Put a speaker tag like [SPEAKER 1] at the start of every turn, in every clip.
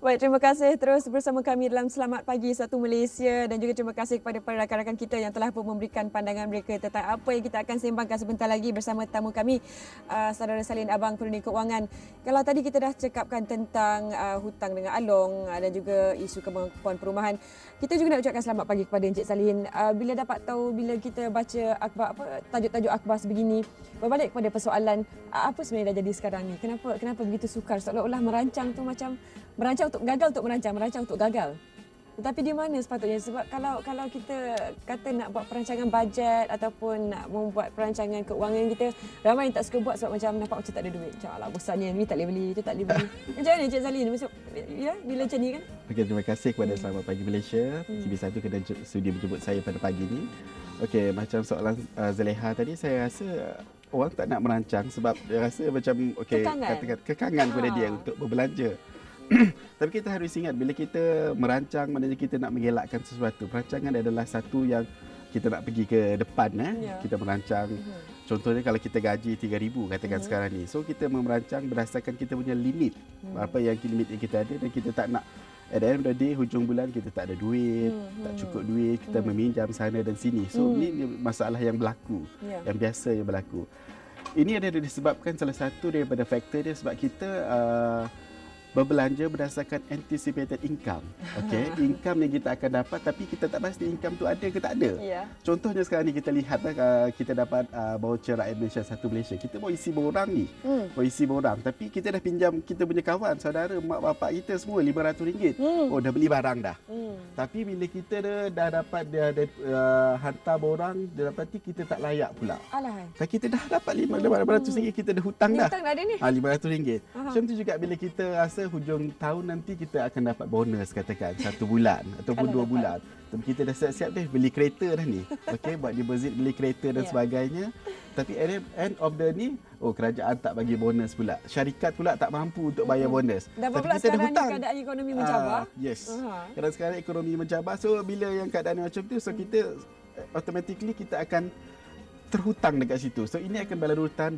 [SPEAKER 1] Baik, terima kasih terus bersama kami dalam Selamat Pagi Satu Malaysia dan juga terima kasih kepada para rakan-rakan kita yang telah pun memberikan pandangan mereka tentang apa yang kita akan sembangkan sebentar lagi bersama tetamu kami, Saudara Salin Abang Penerangan Kewangan. Kalau tadi kita dah cakapkan tentang hutang dengan Along dan juga isu kemampuan perumahan, kita juga nak ucapkan selamat pagi kepada Encik Salin. Bila dapat tahu, bila kita baca akhbar tajuk-tajuk akhbar sebegini, berbalik kepada persoalan apa sebenarnya dah jadi sekarang ni? Kenapa begitu sukar? Seolah-olah merancang tu macam merancang untuk gagal untuk merancang untuk gagal. Tetapi di mana sepatutnya? Sebab kalau kita kata nak buat perancangan bajet ataupun nak membuat perancangan keuangan kita, ramai yang tak suka buat sebab macam nampak macam tak ada duit. Macam alah bosannya ni tak boleh beli, itu tak boleh beli. Macam mana Encik Salin? Ya, bila macam ni kan?
[SPEAKER 2] Okey, terima kasih kepada Selamat Pagi Malaysia. TV1 kena sudi menjemput saya pada pagi ni. Okey, macam soalan Zaleha tadi, saya rasa orang tak nak merancang sebab dia rasa macam katakan kekangan kepada dia untuk berbelanja. Tapi kita harus ingat bila kita merancang, maknanya kita nak mengelakkan sesuatu. Perancangan adalah satu yang kita nak pergi ke depan. Kita merancang. Contohnya kalau kita gaji 3,000 katakan sekarang ni. So kita merancang berdasarkan kita punya limit. Apa yang limit yang kita ada dan kita tak nak at the end of the day, hujung bulan kita tak ada duit, tak cukup duit, kita meminjam sana dan sini. So ini masalah yang berlaku, yang biasa yang berlaku. Ini ada disebabkan salah satu daripada faktor dia sebab kita berbelanja berdasarkan anticipated income. Okey, income yang kita akan dapat tapi kita tak pasti income tu ada ke tak ada. Contohnya sekarang ni kita lihat kita dapat voucher rakyat Malaysia Satu Malaysia. Kita mau isi borang ni. Mau isi borang tapi kita dah pinjam kita punya kawan, saudara, mak bapak kita semua RM500. Oh, dah beli barang dah. Tapi bila kita dah dapat dia ada hantar borang, dia dapati kita tak layak pula. Tapi kita dah dapat RM500, kita dah hutang dah.
[SPEAKER 1] Hutang dah ada ni.
[SPEAKER 2] RM500. Macam tu juga bila kita rasa hujung tahun nanti kita akan dapat bonus katakan 1 bulan ataupun 2 bulan. Tapi kita dah siap-siap beli kereta dah ni. Okey, buat deposit beli kereta dan sebagainya. Tapi at the end of the ni, kerajaan tak bagi bonus pula. Syarikat pula tak mampu untuk bayar bonus.
[SPEAKER 1] Dapat pula sekarang ni keadaan ekonomi mencabar.
[SPEAKER 2] Yes. Kerana sekarang ekonomi mencabar. So bila yang keadaan macam tu, so kita automatically kita akan terhutang dekat situ. So ini akan berlarutan.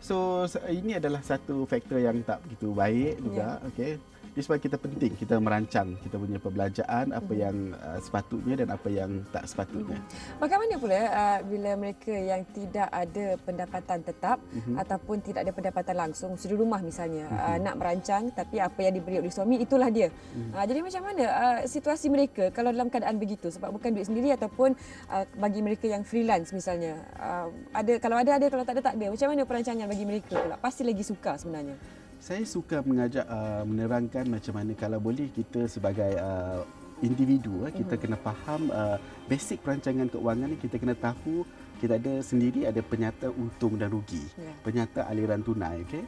[SPEAKER 2] So ini adalah satu faktor yang tak begitu baik juga. Okey. Ini sebab kita penting kita merancang kita punya perbelanjaan, apa yang sepatutnya dan apa yang tak sepatutnya.
[SPEAKER 1] Bagaimana pula bila mereka yang tidak ada pendapatan tetap ataupun tidak ada pendapatan langsung, suri rumah misalnya, nak merancang tapi apa yang diberi oleh suami itulah dia. Jadi macam mana situasi mereka kalau dalam keadaan begitu sebab bukan duit sendiri ataupun bagi mereka yang freelance misalnya. Kalau ada kalau tak ada. Macam mana perancangan bagi mereka pula? Pasti lagi suka sebenarnya.
[SPEAKER 2] Saya suka mengajak menerangkan macam mana kalau boleh kita sebagai individu kita kena faham basic perancangan keuangan ni. Kita kena tahu kita ada sendiri ada penyata untung dan rugi, penyata aliran tunai. Okey,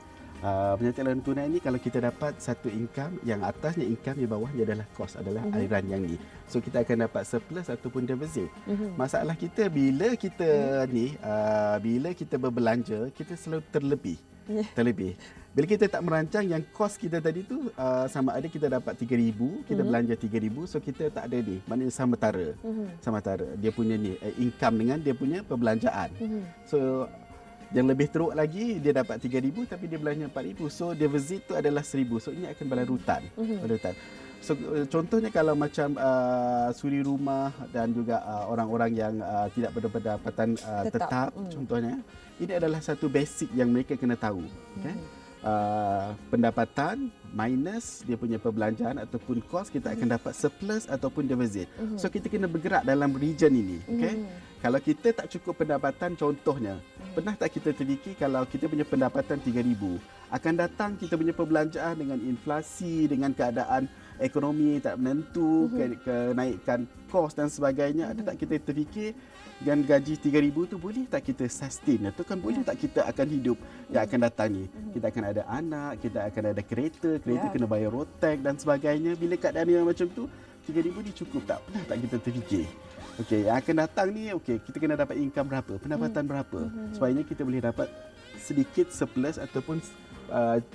[SPEAKER 2] penyata aliran tunai ni kalau kita dapat satu income, yang atasnya income, yang bawahnya adalah kos, adalah aliran yang ni. So kita akan dapat surplus ataupun deficit. Masalah kita bila kita bila kita berbelanja kita selalu terlebih. Bila kita tak merancang, yang kos kita tadi tu sama ada kita dapat 3,000, kita belanja 3,000, so kita tak ada ni. Maknanya sama tara. Dia punya ni income dengan dia punya perbelanjaan. So yang lebih teruk lagi, dia dapat 3,000 tapi dia belanja 4,000. So deficit tu adalah 1,000. So ini akan berlarutan. So contohnya kalau macam suri rumah dan juga orang-orang yang tidak berpendapatan tetap contohnya, ini adalah satu basic yang mereka kena tahu. Okay? Pendapatan minus dia punya perbelanjaan ataupun kos, kita akan dapat surplus ataupun deficit. So kita kena bergerak dalam region ini. Okay? Kalau kita tak cukup pendapatan, contohnya, pernah tak kita terfikir kalau kita punya pendapatan 3,000, akan datang kita punya perbelanjaan dengan inflasi, dengan keadaan ekonomi tak menentu, kenaikan kos dan sebagainya. Ada tak kita terfikir dengan gaji 3,000 tu boleh tak kita sustain? Atau kan boleh tak kita akan hidup yang akan datang ni? Kita akan ada anak, kita akan ada kereta kena bayar road tax dan sebagainya. Bila keadaan yang macam tu, 3,000 ni cukup tak? Pernah tak kita terfikir? Okey, yang akan datang ni, kita kena dapat income berapa, pendapatan berapa, supaya kita boleh dapat sedikit surplus ataupun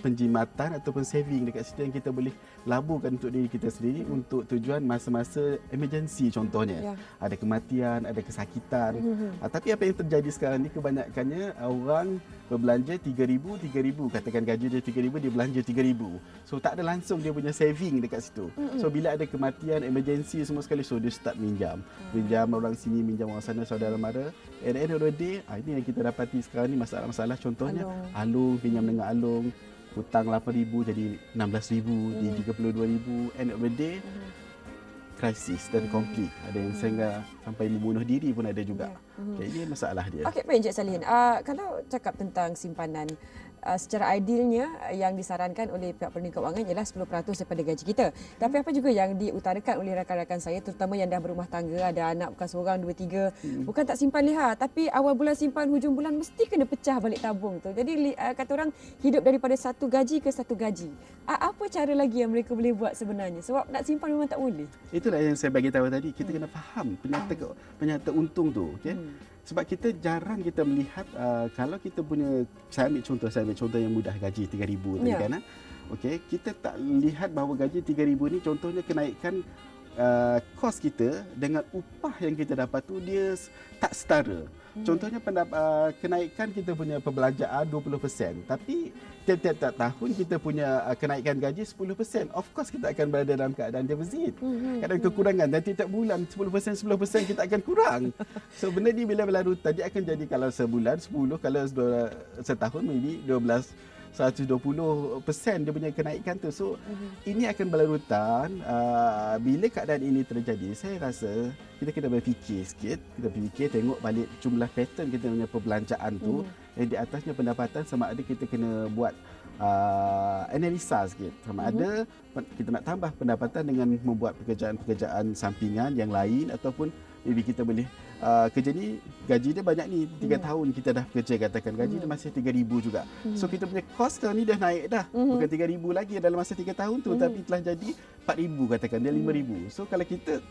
[SPEAKER 2] penjimatan ataupun saving dekat situ yang kita boleh laburkan untuk diri kita sendiri untuk tujuan masa-masa emergency contohnya. Ada kematian, ada kesakitan. Tapi apa yang terjadi sekarang ni kebanyakannya orang berbelanja 3,000, katakan gaji dia 3,000, dia belanja 3,000. So tak ada langsung dia punya saving dekat situ. So bila ada kematian, emergency semua sekali, so dia start minjam. Minjam orang sini, minjam orang sana, saudara mara. At the end of the day, ini yang kita dapati sekarang ni masalah-masalah contohnya alung, pinjam dengan alung. Hutang 8,000 jadi 16,000, jadi 32,000. End of the day, krisis dan konflik. Ada yang sehingga sampai membunuh diri pun ada juga. Ini masalah dia.
[SPEAKER 1] Okey, baik Encik Salihin. Kalau cakap tentang simpanan, secara idealnya yang disarankan oleh pihak Pemerintah Kewangan ialah 10% daripada gaji kita. Tapi apa juga yang diutarakan oleh rakan-rakan saya, terutama yang dah berumah tangga, ada anak bukan seorang, dua, tiga, bukan tak simpan liha, tapi awal bulan simpan, hujung bulan mesti kena pecah balik tabung tu. Jadi kata orang hidup daripada satu gaji ke satu gaji. Apa cara lagi yang mereka boleh buat sebenarnya? Sebab nak simpan memang tak boleh.
[SPEAKER 2] Itulah yang saya bagi tahu tadi. Kita kena faham penyata untung tu. Okay? Sebab kita jarang kita melihat kalau kita punya, saya ambil contoh yang mudah, gaji 3,000 tadi kan. Okey, kita tak lihat bahawa gaji 3,000 ni contohnya kenaikan kos kita dengan upah yang kita dapat tu dia tak setara. Contohnya kenaikan kita punya perbelanjaan 20%, tapi tiap-tiap tahun kita punya kenaikan gaji 10%. Of course kita akan berada dalam keadaan defisit. Keadaan kekurangan, dan tiap bulan 10% kita akan kurang. So benda ni bila berlalu tadi akan jadi kalau sebulan 10, kalau setahun maybe 120% dia punya kenaikan tu. So ini akan berlarutan. Bila keadaan ini terjadi, saya rasa kita kena berfikir sikit. Kita fikir, tengok balik jumlah pattern kita punya perbelanjaan tu. Yang di atasnya pendapatan, sama ada kita kena buat analisa sikit. Sama ada kita nak tambah pendapatan dengan membuat pekerjaan-pekerjaan sampingan yang lain, ataupun maybe kita boleh kerja ni, gaji dia banyak ni, 3 tahun kita dah kerja, katakan gaji dia masih 3,000 juga. So kita punya kos sekarang ni dah naik dah. Bukan 3,000 lagi dalam masa 3 tahun tu, tapi telah jadi 4,000, katakan dia 5,000. So kalau kita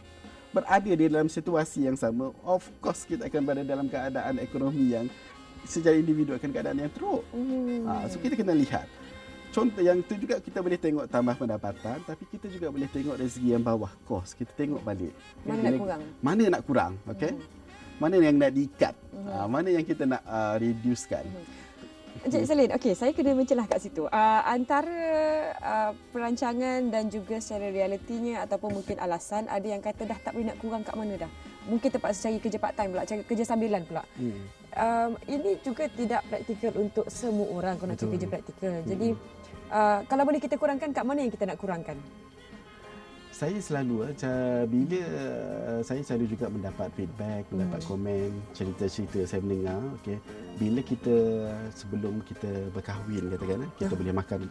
[SPEAKER 2] berada di dalam situasi yang sama, of course kita akan berada dalam keadaan ekonomi yang secara individu akan keadaan yang teruk. So kita kena lihat. Contoh yang tu juga kita boleh tengok tambah pendapatan, tapi kita juga boleh tengok dari segi yang bawah, kos. Kita tengok balik. Mana nak kurang, okey? Mana yang nak diikat? Mana yang kita nak reducekan?
[SPEAKER 1] Encik Salin, okey, saya kena mencelah kat situ. Antara perancangan dan juga secara realitinya ataupun mungkin alasan, ada yang kata dah tak boleh nak kurang kat mana dah. Mungkin terpaksa cari kerja part time pula, cari kerja sambilan pula. Ini juga tidak praktikal untuk semua orang kalau nak cari kerja praktikal. Jadi kalau boleh kita kurangkan, kat mana yang kita nak kurangkan?
[SPEAKER 2] Saya selalu, bila saya selalu juga mendapat feedback, mendapat komen, cerita-cerita saya mendengar. Okay, bila kita sebelum kita berkahwin, katakan kita boleh makan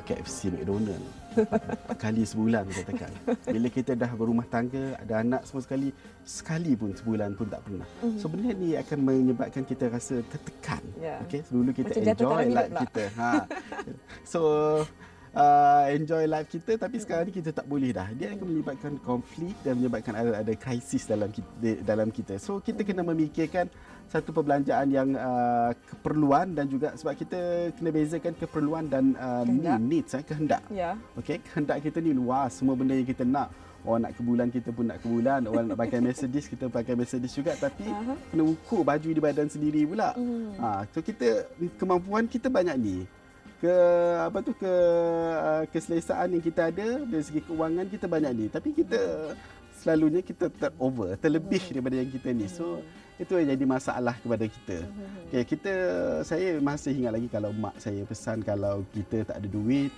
[SPEAKER 2] KFC, McDonald 4 kali sebulan, katakan. Bila kita dah berumah tangga, ada anak semua sekali pun sebulan pun tak pernah. So benda ni akan menyebabkan kita rasa tertekan. Okay, dulu kita enjoy life kita. So enjoy life kita, tapi sekarang ni kita tak boleh dah. Dia akan menyebabkan konflik dan menyebabkan ada krisis dalam kita. So kita kena memikirkan satu perbelanjaan yang keperluan, dan juga sebab kita kena bezakan keperluan dan needs, kehendak. Okey, kehendak kita ni luas, semua benda yang kita nak. Orang nak ke bulan, kita pun nak ke bulan. Orang nak pakai Mercedes, kita pakai Mercedes juga. Tapi kena ukur baju di badan sendiri pula. So kita, kemampuan kita banyak ni. Keselesaan yang kita ada dari segi keuangan kita banyak ni, tapi kita selalunya kita terlebih daripada yang kita ni. So itu yang jadi masalah kepada kita. Okay, saya masih ingat lagi kalau mak saya pesan, kalau kita tak ada duit,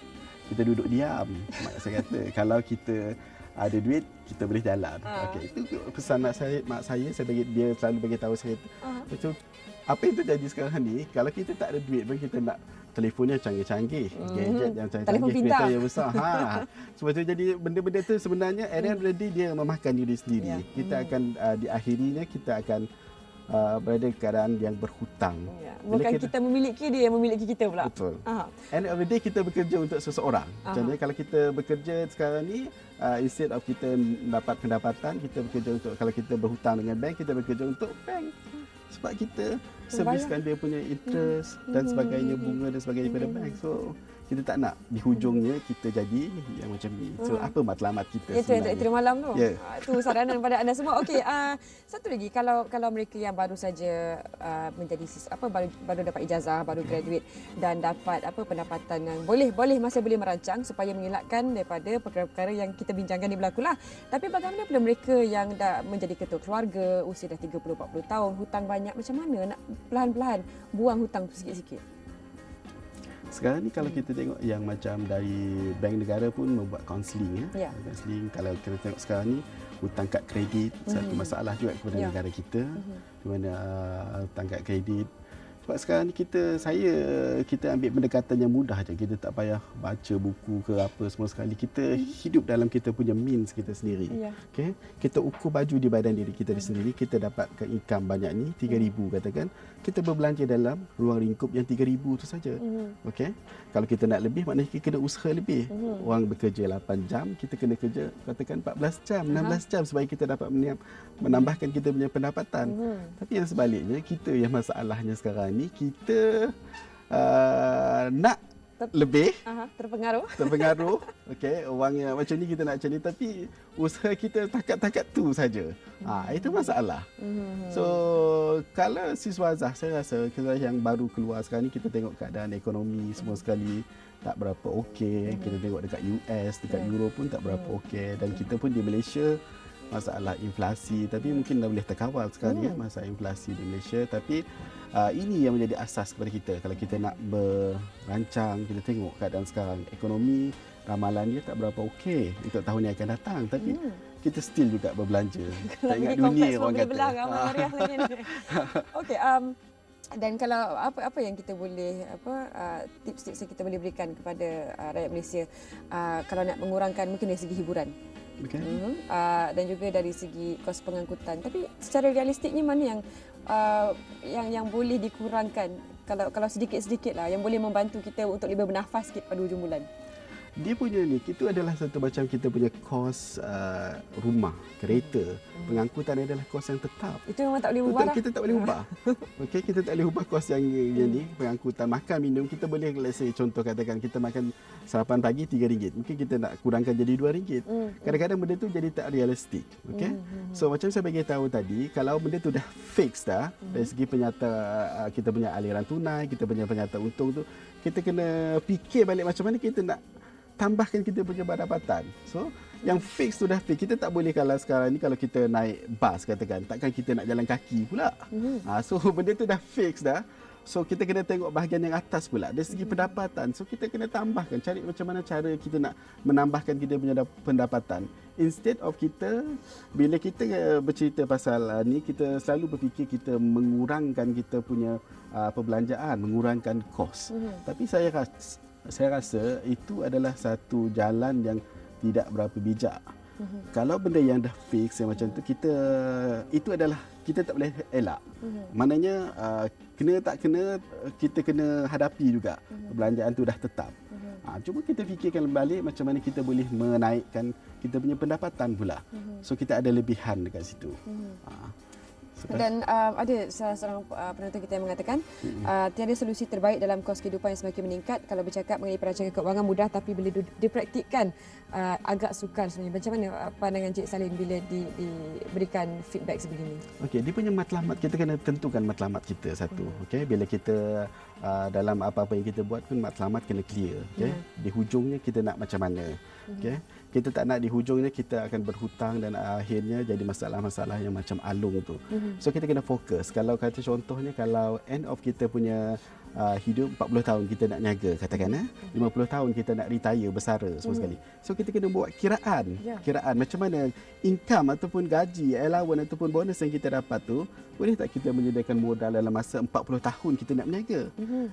[SPEAKER 2] kita duduk diam. Mak saya kata kalau kita ada duit, kita boleh jalan. Okay, itu pesan mak saya dia selalu bagi tahu saya. Itu apa yang terjadi sekarang ni, kalau kita tak ada duit pun kita nak telefon yang canggih-canggih, gadget yang canggih-canggih, kereta yang besar. Sebab tu jadi benda-benda tu sebenarnya at the end of the day dia memakan diri sendiri. Kita akan diakhirinya kita akan berada dalam keadaan yang berhutang.
[SPEAKER 1] Bukan kita memiliki, dia yang memiliki kita pula.
[SPEAKER 2] Betul. End of the day kita bekerja untuk seseorang. Contohnya kalau kita bekerja sekarang ni, instead of kita dapat pendapatan, kita bekerja untuk, kalau kita berhutang dengan bank, kita bekerja untuk bank. sebab kita serviskan dia punya interest dan sebagainya, bunga dan sebagainya pada bank. So kita tak nak di hujungnya kita jadi yang macam ni. So apa matlamat kita sebenarnya?
[SPEAKER 1] Itu malam tu.
[SPEAKER 2] Yeah.
[SPEAKER 1] Itu saranan pada anda semua. Okey, satu lagi, kalau mereka yang baru saja menjadi baru dapat ijazah, baru graduate dan dapat pendapatan yang masih boleh merancang supaya mengelakkan daripada perkara-perkara yang kita bincangkan ni berlaku lah. Tapi bagaimana pula mereka yang dah menjadi ketua keluarga, usia dah 30-40 tahun, hutang banyak, macam mana nak perlahan-perlahan buang hutang tu sikit-sikit?
[SPEAKER 2] Sekarang ni kalau kita tengok yang macam dari bank negara pun membuat kaunseling kaunseling. Kalau kita tengok sekarang ni hutang kad kredit satu masalah juga kepada negara kita, di mana hutang kad kredit. Sebab sekarang ni kita ambil pendekatan yang mudah aja. Kita tak payah baca buku ke apa semua sekali. Kita hidup dalam kita punya means kita sendiri. Okey, kita ukur baju di badan diri kita sendiri, kita dapatkan income banyak ni 3,000 katakan, kita berbelanja dalam ruang lingkup yang 3,000 tu saja. Okey, kalau kita nak lebih maknanya kita kena usaha lebih. Orang bekerja 8 jam, kita kena kerja katakan 14 jam, 16 jam supaya kita dapat menambahkan kita punya pendapatan. Tapi yang sebaliknya, kita yang masalahnya sekarang ni kita nak lebih terpengaruh. Okey, orang yang macam ni kita nak macam ni, tapi usaha kita takat-takat tu saja. Itu masalah. So kalau siswa Azhar, saya rasa kita yang baru keluar sekarang ni, kita tengok keadaan ekonomi semua sekali tak berapa okey. Kita tengok dekat US, dekat Europe pun tak berapa okey, dan kita pun di Malaysia masalah inflasi, tapi mungkin dah boleh terkawal sekarang ni masalah inflasi di Malaysia. Tapi ini yang menjadi asas kepada kita. Kalau kita nak berancang, kita tengok keadaan sekarang, ekonomi ramalan dia tak berapa okey untuk tahun yang akan datang, tapi kita still juga berbelanja. Tak ingat dunia orang kata.
[SPEAKER 1] Okey, dan kalau apa yang kita boleh tips-tips yang kita boleh berikan kepada rakyat Malaysia kalau nak mengurangkan mungkin dari segi hiburan. Dan juga dari segi kos pengangkutan. Tapi secara realistiknya mana yang boleh dikurangkan, kalau sedikit-sedikit lah, yang boleh membantu kita untuk lebih bernafas sikit pada hujung bulan?
[SPEAKER 2] Dia punya ni, itu adalah satu macam kita punya kos rumah, kereta, pengangkutan adalah kos yang tetap.
[SPEAKER 1] Itu memang tak boleh ubah.
[SPEAKER 2] Kita tak boleh ubah. Okey, kita tak boleh ubah kos yang ni, pengangkutan, makan, minum. Kita boleh, let's say, contoh katakan kita makan sarapan pagi RM3. Mungkin kita nak kurangkan jadi RM2. Kadang-kadang benda tu jadi tak realistik. Okey. So macam saya bagi tahu tadi, kalau benda tu dah fix dah, dari segi penyata kita punya aliran tunai, kita punya penyata untung tu, kita kena fikir balik macam mana kita nak tambahkan kita punya pendapatan. So, yang fix tu dah fix. Kita tak boleh kalau sekarang ni kalau kita naik bas katakan, takkan kita nak jalan kaki pula. So, benda tu dah fix dah. So, kita kena tengok bahagian yang atas pula. Dari segi pendapatan. So, kita kena tambahkan. Cari macam mana cara kita nak menambahkan kita punya pendapatan. Instead of kita, bila kita bercerita pasal ni, kita selalu berfikir kita mengurangkan kita punya perbelanjaan, mengurangkan kos. Tapi saya rasa itu adalah satu jalan yang tidak berapa bijak. Kalau benda yang dah fix yang macam tu, kita tak boleh elak. Maknanya kena tak kena, kita kena hadapi juga. Perbelanjaan tu dah tetap. Cuma kita fikirkan balik macam mana kita boleh menaikkan kita punya pendapatan pula. So kita ada lebihan dekat situ.
[SPEAKER 1] Dan ada salah seorang penonton kita yang mengatakan tiada solusi terbaik dalam kos kehidupan yang semakin meningkat. Kalau bercakap mengenai perancangan keuangan mudah, tapi bila dipraktikkan agak sukar sebenarnya. Macam mana pandangan Cik Salim bila diberikan feedback sebegini? Okey,
[SPEAKER 2] dia punya matlamat, kita kena tentukan matlamat kita satu. Okey, bila kita dalam apa-apa yang kita buat pun matlamat kena clear. Okey, di hujungnya kita nak macam mana? Okey, kita tak nak di hujungnya kita akan berhutang dan akhirnya jadi masalah-masalah yang macam alung tu. So kita kena fokus. Kalau kata contohnya, kalau end of kita punya hidup 40 tahun kita nak niaga katakan, 50 tahun kita nak retire bersara semua sekali. So kita kena buat kiraan. Kiraan macam mana income ataupun gaji, allowance ataupun bonus yang kita dapat tu, boleh tak kita menyediakan modal dalam masa 40 tahun kita nak berniaga?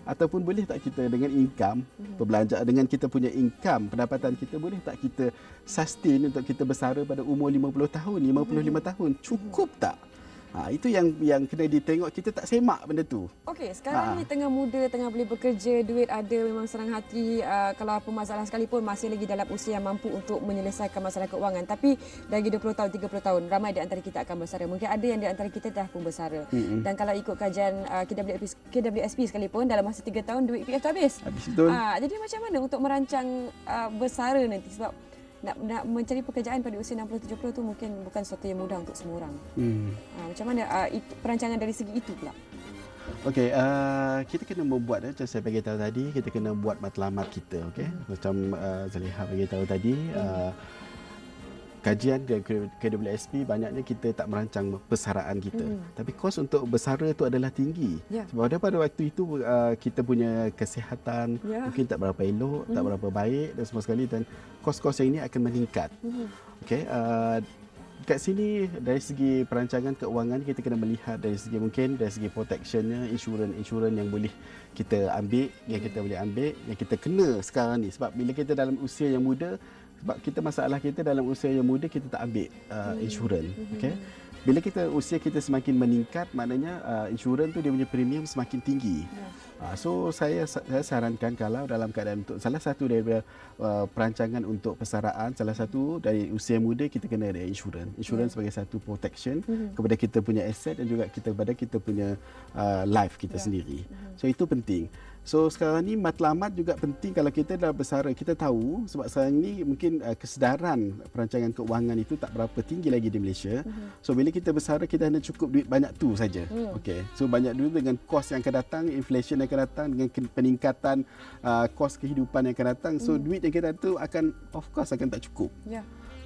[SPEAKER 2] Ataupun boleh tak kita dengan income, perbelanjaan dengan kita punya income, pendapatan kita, boleh tak kita sustain untuk kita bersara pada umur 50 tahun, 55 tahun? Cukup tak? Itu yang kena ditengok, kita tak semak benda tu.
[SPEAKER 1] Okey, sekarang ni tengah muda, tengah boleh bekerja, duit ada, memang senang hati. Kalau apa masalah sekalipun masih lagi dalam usia yang mampu untuk menyelesaikan masalah keuangan. Tapi lagi 20 tahun, 30 tahun, ramai di antara kita akan bersara. Mungkin ada yang di antara kita dah pun bersara. Dan kalau ikut kajian KWSP sekalipun, dalam masa 3 tahun duit PF tu habis.
[SPEAKER 2] Betul.
[SPEAKER 1] Jadi macam mana untuk merancang bersara nanti? Sebab nak mencari pekerjaan pada usia 60-70 tu mungkin bukan sesuatu yang mudah untuk semua orang. Macam mana perancangan dari segi itu pula?
[SPEAKER 2] Okey, kita kena membuat macam saya bagi tahu tadi, kita kena buat matlamat kita, okey. Macam Zaliha bagi tahu tadi, kajian KWSP banyaknya kita tak merancang persaraan kita. Tapi kos untuk bersara itu adalah tinggi. Sebab pada waktu itu kita punya kesihatan mungkin tak berapa elok, tak berapa baik dan semua sekali, dan kos-kos yang ini akan meningkat. Okey, kat sini dari segi perancangan keuangan kita kena melihat dari segi mungkin dari segi protectionnya, insurans yang boleh kita ambil, yang kita boleh ambil, yang kita kena sekarang ni. Sebab bila kita dalam usia yang muda, sebab masalah kita dalam usia yang muda kita tak ambil insurans. Okey. Bila usia kita semakin meningkat, maknanya insurans tu dia punya premium semakin tinggi. So saya sarankan kalau dalam keadaan untuk salah satu daripada perancangan untuk persaraan, salah satu dari usia muda kita kena ada insurans. Insurans sebagai satu protection kepada kita punya aset dan juga kepada kita punya life kita sendiri. So itu penting. So sekarang ni matlamat juga penting kalau kita dah bersara. Kita tahu sebab sekarang ni mungkin kesedaran perancangan keuangan itu tak berapa tinggi lagi di Malaysia. So bila kita bersara kita hanya cukup duit banyak tu saja. Okey. So banyak duit dengan kos yang akan datang, inflation yang akan datang, dengan peningkatan kos kehidupan yang akan datang. So duit yang kita tu akan of course akan tak cukup.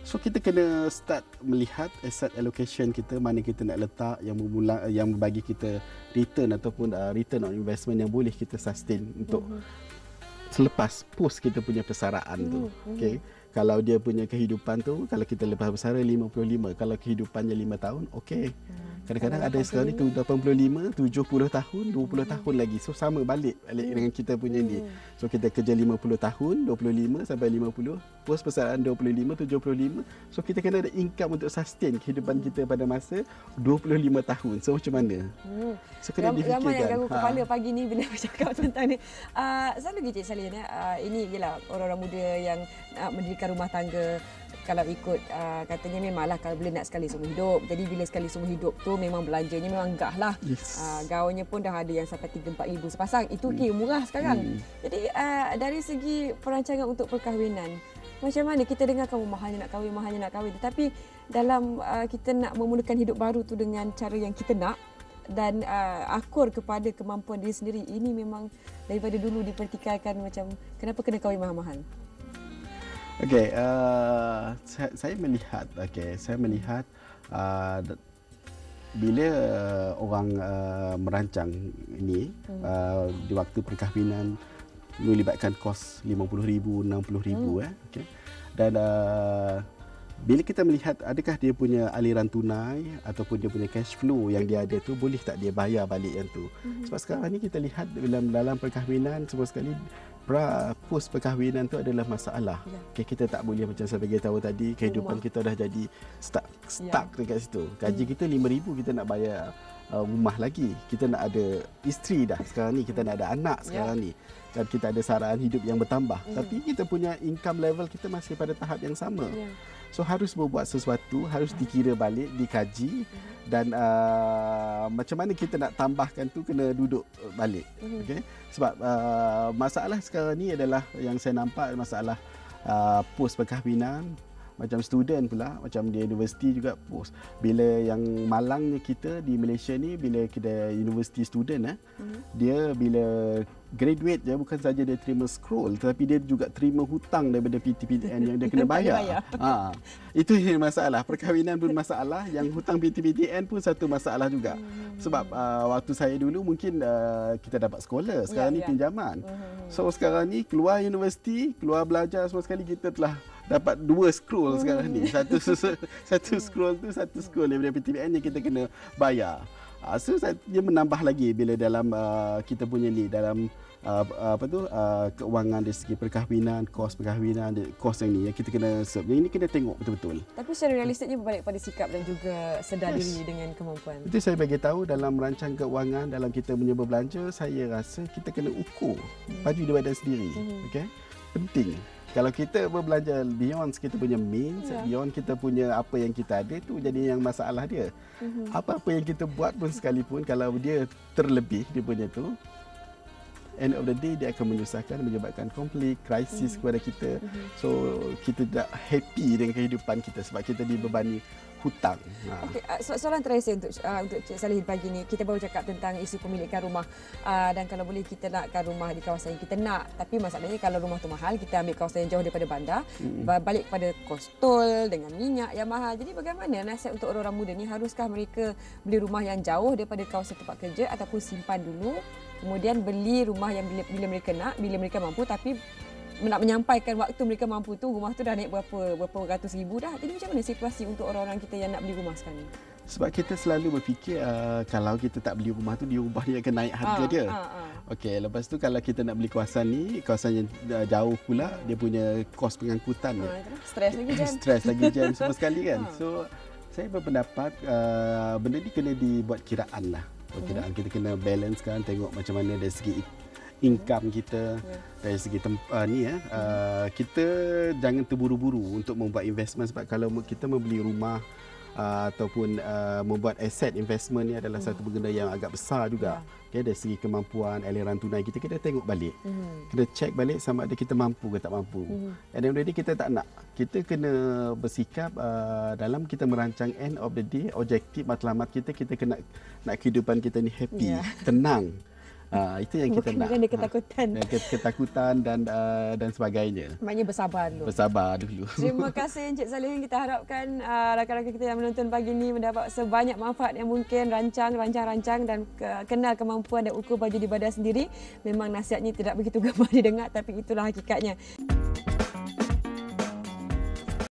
[SPEAKER 2] So kita kena start melihat asset allocation kita, mana kita nak letak yang bagi kita return ataupun return on investment yang boleh kita sustain untuk selepas post kita punya persaraan tu. Okey. Kalau dia punya kehidupan tu, kalau kita lepas bersara 55, kalau kehidupannya 5 tahun, okey. Kadang-kadang ada sekarang ni 85, 70 tahun, 20 tahun lagi. So sama balik dengan kita punya ni. So kita kerja 50 tahun, 25 sampai 50, post persaraan 25, 75. So kita kena ada income untuk sustain kehidupan kita pada masa 25 tahun. So macam mana? So kena difikirkan.
[SPEAKER 1] Ramai yang ganggu kepala pagi ni bila bercakap tentang ni. Selalu Cik Salin, ini ialah orang-orang muda yang mendirikan rumah tangga. Kalau ikut katanya memanglah kalau boleh nak sekali seumur hidup. Jadi bila sekali seumur hidup tu memang belanjanya memang gah lah. Gaunnya pun dah ada yang sampai 3-4 ribu sepasang. Itu murah sekarang. Jadi dari segi perancangan untuk perkahwinan, macam mana kita dengar kamu mahalnya nak kahwin. Tetapi dalam kita nak memulakan hidup baru tu dengan cara yang kita nak dan akur kepada kemampuan diri sendiri, ini memang daripada dulu dipertikaikan macam kenapa kena kahwin mahal-mahal.
[SPEAKER 2] Okey, saya melihat bila orang merancang ini di waktu perkahwinan melibatkan kos 50,000, 60,000 okey. Dan bila kita melihat adakah dia punya aliran tunai ataupun dia punya cash flow yang dia ada tu, boleh tak dia bayar balik yang tu. Sebab sekarang ni kita lihat dalam perkahwinan semua sekali post perkahwinan tu adalah masalah. Okay, kita tak boleh macam saya bagi tahu tadi, kehidupan kita dah jadi stuck dekat situ. Gaji kita 5,000 kita nak bayar rumah lagi. Kita nak ada isteri dah sekarang ni, kita nak ada anak sekarang ni. Dan kita ada saraan hidup yang bertambah. Tapi kita punya income level kita masih pada tahap yang sama. So harus berbuat sesuatu, harus dikira balik, dikaji dan macam mana kita nak tambahkan tu kena duduk balik. Okay? Sebab masalah sekarang ni adalah yang saya nampak masalah post perkahwinan. Macam student pula, macam di universiti juga post. Bila yang malangnya kita di Malaysia ni, bila kita university student dia bila graduate je bukan saja dia terima scroll, tetapi dia juga terima hutang daripada PTPTN yang dia kena bayar. Itu yang masalah. Perkahwinan pun masalah, yang hutang PTPTN pun satu masalah juga. Sebab waktu saya dulu mungkin kita dapat sekolah, sekarang ni pinjaman. So sekarang ni keluar universiti, keluar belajar semua sekali kita telah dapat 2 scroll sekarang ni. Satu scroll tu satu scroll daripada PTPN yang kita kena bayar. So dia menambah lagi bila dalam kita punya ni dalam keuangan dari segi perkahwinan, kos perkahwinan, kos yang ni yang kita kena serve. Yang ini kena tengok betul-betul.
[SPEAKER 1] Tapi secara realistiknya berbalik pada sikap dan juga sedar diri dengan kemampuan.
[SPEAKER 2] Itu saya bagi tahu dalam merancang keuangan, dalam kita punya berbelanja, saya rasa kita kena ukur baju di badan sendiri. Okey? Penting. Kalau kita berbelanja beyond kita punya means, beyond kita punya apa yang kita ada, tu jadi yang masalah dia. Apa-apa yang kita buat pun sekalipun, kalau dia terlebih dia punya tu, end of the day dia akan menyusahkan, menyebabkan konflik, krisis kepada kita. So kita tak happy dengan kehidupan kita sebab kita dibebani hutang.
[SPEAKER 1] Okey, soalan terakhir untuk Cik Salihin pagi ni. Kita baru cakap tentang isu pemilikan rumah dan kalau boleh kita nakkan rumah di kawasan yang kita nak. Tapi masalahnya kalau rumah tu mahal, kita ambil kawasan yang jauh daripada bandar, balik pada kos tol dengan minyak yang mahal. Jadi bagaimana nasihat untuk orang-orang muda ni? Haruskah mereka beli rumah yang jauh daripada kawasan tempat kerja ataupun simpan dulu, kemudian beli rumah yang bila mereka nak, bila mereka mampu, tapi nak menyampaikan waktu mereka mampu tu rumah tu dah naik berapa ratus ribu dah. Jadi macam mana situasi untuk orang-orang kita yang nak beli rumah sekarang ni?
[SPEAKER 2] Sebab kita selalu berfikir kalau kita tak beli rumah tu, rumah ni akan naik harga dia. Okey, lepas tu kalau kita nak beli kawasan ni, kawasan yang jauh pula, dia punya kos pengangkutan dia.
[SPEAKER 1] Stres lagi jam.
[SPEAKER 2] Stres lagi jam semua sekali kan. So saya berpendapat benda ni kena dibuat kiraan lah. Kiraan kita kena balance kan, tengok macam mana dari segi income kita, dari segi kita jangan terburu-buru untuk membuat investment sebab kalau kita membeli rumah ataupun membuat aset investment ni adalah satu benda yang agak besar juga. Okay, dari segi kemampuan aliran tunai kita kena tengok balik. Kena check balik sama ada kita mampu ke tak mampu. And then already kita tak nak. Kita kena bersikap dalam kita merancang end of the day, objektif matlamat kita kena nak kehidupan kita ni happy, tenang. Itu yang kita nak.
[SPEAKER 1] Bukan ada ketakutan.
[SPEAKER 2] Ketakutan dan sebagainya.
[SPEAKER 1] Maknanya bersabar dulu.
[SPEAKER 2] Bersabar dulu.
[SPEAKER 1] Terima kasih Encik Salihin. Kita harapkan rakan-rakan kita yang menonton pagi ini mendapat sebanyak manfaat yang mungkin. Rancang dan kenal kemampuan dan ukur baju di badan sendiri. Memang nasihatnya tidak begitu gemar didengar, tapi itulah hakikatnya.